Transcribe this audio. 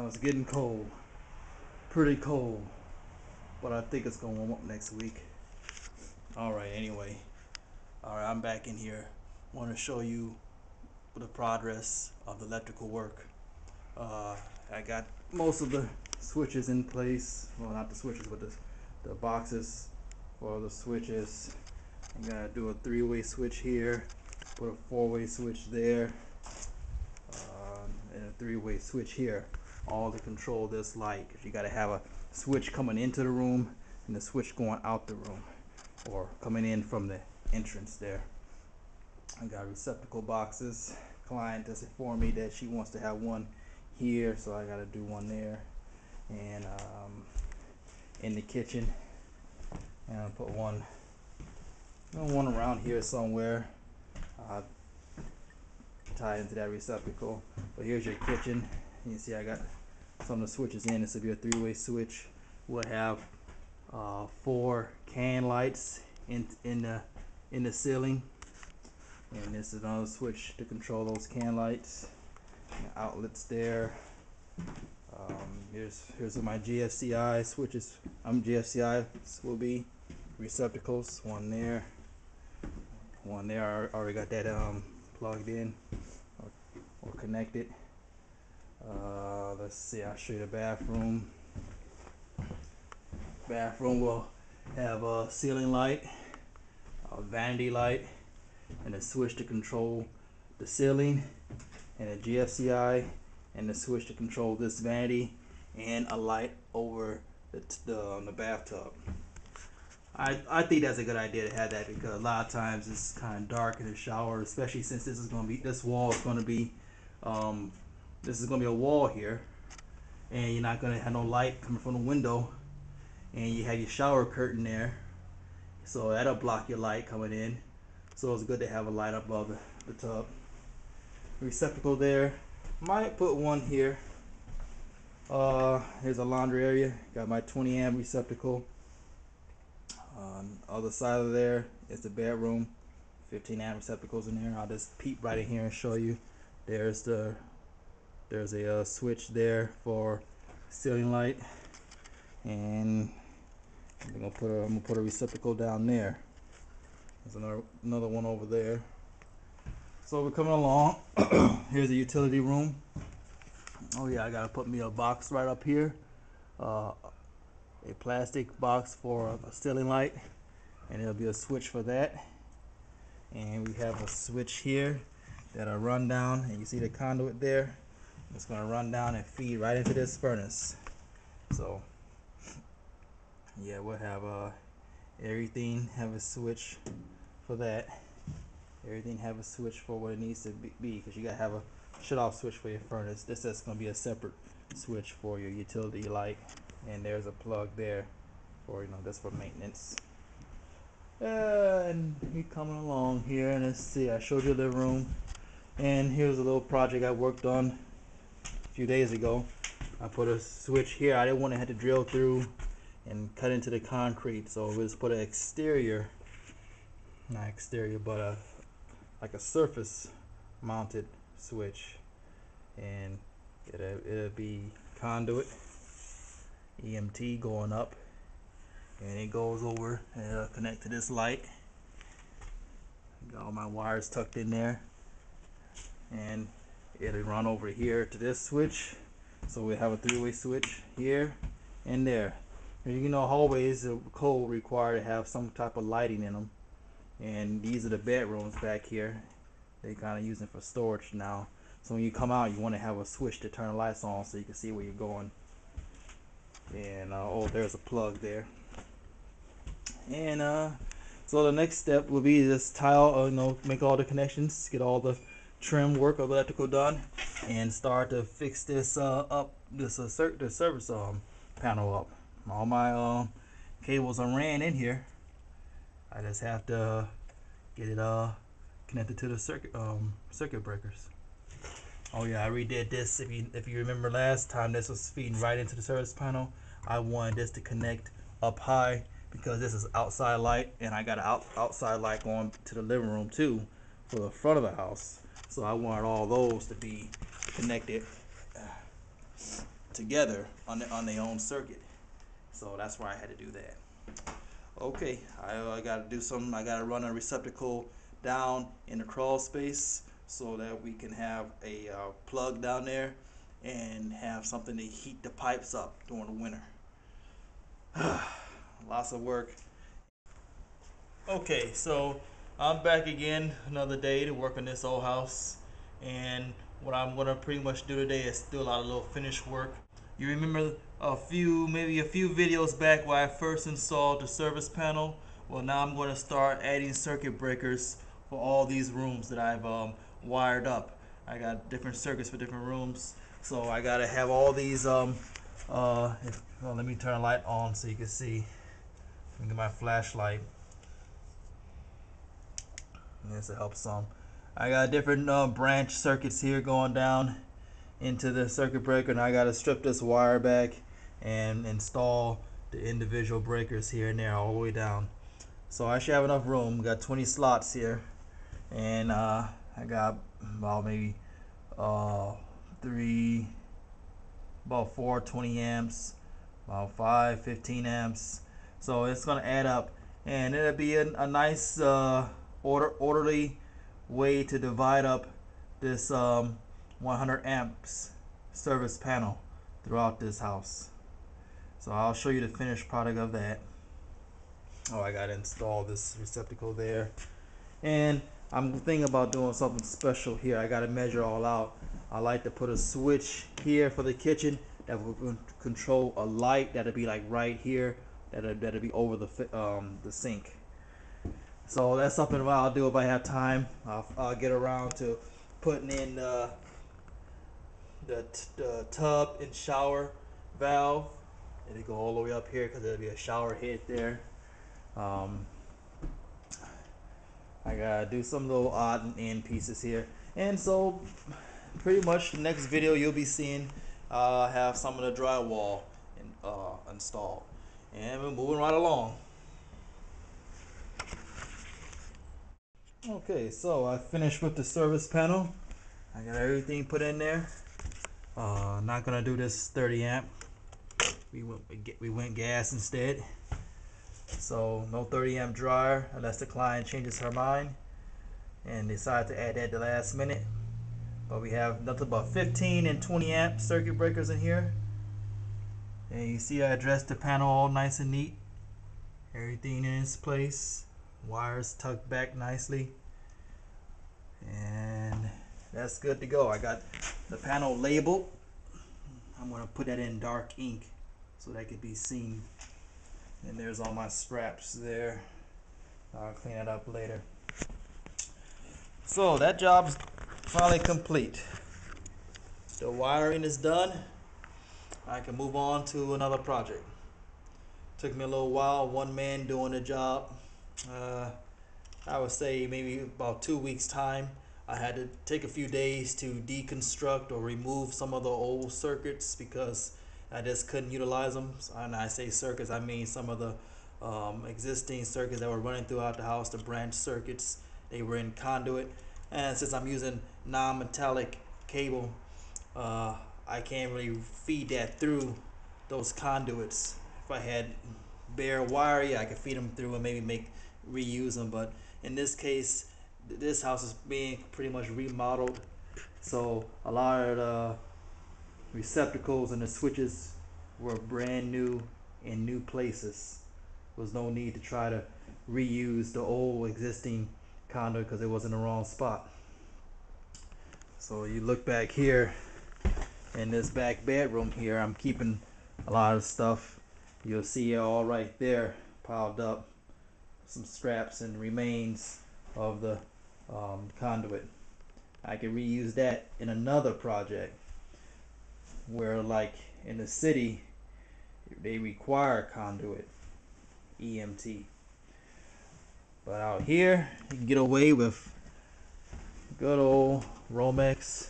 It's getting cold, pretty cold, but I think it's gonna warm up next week. Alright, anyway. Alright, I'm back in here. Want to show you the progress of the electrical work. I got most of the switches in place. Well, not the switches, but the boxes for the switches. I'm gonna do a 3-way switch here, put a 4-way switch there, and a 3-way switch here, all to control this light. Because you got to have a switch coming into the room and the switch going out the room, or coming in from the entrance there. I got receptacle boxes. Client has informed me that she wants to have one here, so I got to do one there, and in the kitchen, and I'll put one around here somewhere. Tie into that receptacle. But here's your kitchen. You can see I got some of the switches in. This will be a 3-way switch. We'll have 4 can lights in the ceiling, and this is another switch to control those can lights. And outlets there. Here's my GFCI switches. GFCI will be receptacles. One there. One there. I already got that plugged in or connected. Let's see. I'll show you the bathroom. Bathroom will have a ceiling light, a vanity light, and a switch to control the ceiling, and a GFCI, and the switch to control this vanity, and a light over the bathtub. I think that's a good idea to have that, because a lot of times it's kind of dark in the shower, especially since this wall is going to be a wall here, and you're not going to have no light coming from the window, and you have your shower curtain there, so that'll block your light coming in. So it's good to have a light above the tub. Receptacle there. Might put one here. Here's a laundry area. Got my 20 amp receptacle. On the other side of there is the bedroom. 15 amp receptacles in there. I'll just peep right in here and show you. There's a switch there for ceiling light, and I'm gonna put a receptacle down there. There's another one over there. So we're coming along. Here's the utility room. Oh yeah, I gotta put me a box right up here. A plastic box for a ceiling light, and there'll be a switch for that. And we have a switch here that'll run down, and you see the conduit there. It's gonna run down and feed right into this furnace. So yeah, we'll have everything have a switch for that. Everything have a switch for what it needs to be, because you gotta have a shut off switch for your furnace. This is gonna be a separate switch for your utility light, and there's a plug there for, that's for maintenance. And we coming along here, and let's see, I showed you the room, and here's a little project I worked on a few days ago. I put a switch here. I didn't want to have to drill through and cut into the concrete, so we just put an exterior, not exterior, but like a surface mounted switch, and it'll be conduit EMT going up, and it goes over and it'll connect to this light. Got all my wires tucked in there, and it'll run over here to this switch. So we have a 3-way switch here and there. And hallways are cold, require to have some type of lighting in them, and these are the bedrooms back here. They kind of use them for storage now. So when you come out, you want to have a switch to turn the lights on so you can see where you're going. And oh, there's a plug there. And so the next step will be this tile, make all the connections, get all the trim work of electrical done, and start to fix this up, the service panel up. All my cables are ran in here. I just have to get it connected to the circuit breakers. Oh yeah, I redid this. If you remember last time, this was feeding right into the service panel. I wanted this to connect up high, because this is outside light, and I got an outside light going to the living room too for the front of the house. So I wanted all those to be connected together on their own circuit. So that's why I had to do that. Okay, I gotta do something. I gotta run a receptacle down in the crawl space so that we can have a plug down there and have something to heat the pipes up during the winter. Lots of work. Okay, so I'm back again another day to work on this old house, and what I'm gonna pretty much do today is do a lot of little finish work. You remember maybe a few videos back where I first installed the service panel? Well, now I'm going to start adding circuit breakers for all these rooms that I've wired up. I got different circuits for different rooms, so I gotta have all these let me turn the light on so you can see. Let me get my flashlight. This will help some. I got different branch circuits here going down into the circuit breaker, and I got to strip this wire back and install the individual breakers here and there all the way down. So I should have enough room. Got 20 slots here, and I got about maybe about 4 20 amps, about 5 15 amps. So it's gonna add up, and it'll be a nice orderly way to divide up this 100 amps service panel throughout this house. So I'll show you the finished product of that. Oh, I gotta install this receptacle there, and I'm thinking about doing something special here. I gotta measure all out. I like to put a switch here for the kitchen that will control a light that'll be like right here, that'll be over the sink. So that's something that I'll do if I have time. I'll get around to putting in the tub and shower valve. It'll go all the way up here because there'll be a shower head there. I gotta do some little odd and end pieces here, and so pretty much the next video you'll be seeing have some of the drywall installed, and we're moving right along. Okay, so I finished with the service panel. I got everything put in there. Not gonna do this 30 amp. We went gas instead. So no 30 amp dryer unless the client changes her mind and decide to add that at the last minute. But we have nothing but 15 and 20 amp circuit breakers in here. And you see I addressed the panel all nice and neat. Everything in its place. Wires tucked back nicely. And that's good to go. I got the panel labeled. I'm going to put that in dark ink so that could be seen. And there's all my scraps there. I'll clean it up later. So that job's finally complete. The wiring is done. I can move on to another project. Took me a little while, one man doing the job. I would say maybe about 2 weeks time. I had to take a few days to deconstruct or remove some of the old circuits because I just couldn't utilize them. And I say circuits, I mean some of the existing circuits that were running throughout the house, the branch circuits. They were in conduit, and since I'm using non-metallic cable, I can't really feed that through those conduits. If I had bare wire, yeah, I could feed them through and maybe reuse them. But in this case, this house is being pretty much remodeled, so a lot of the receptacles and the switches were brand new in new places. There was no need to try to reuse the old existing conduit because it was in the wrong spot. So you look back here in this back bedroom here, I'm keeping a lot of stuff. You'll see it all right there piled up, some scraps and remains of the conduit. I can reuse that in another project where, like in the city, they require conduit, EMT. But out here, you can get away with good old Romex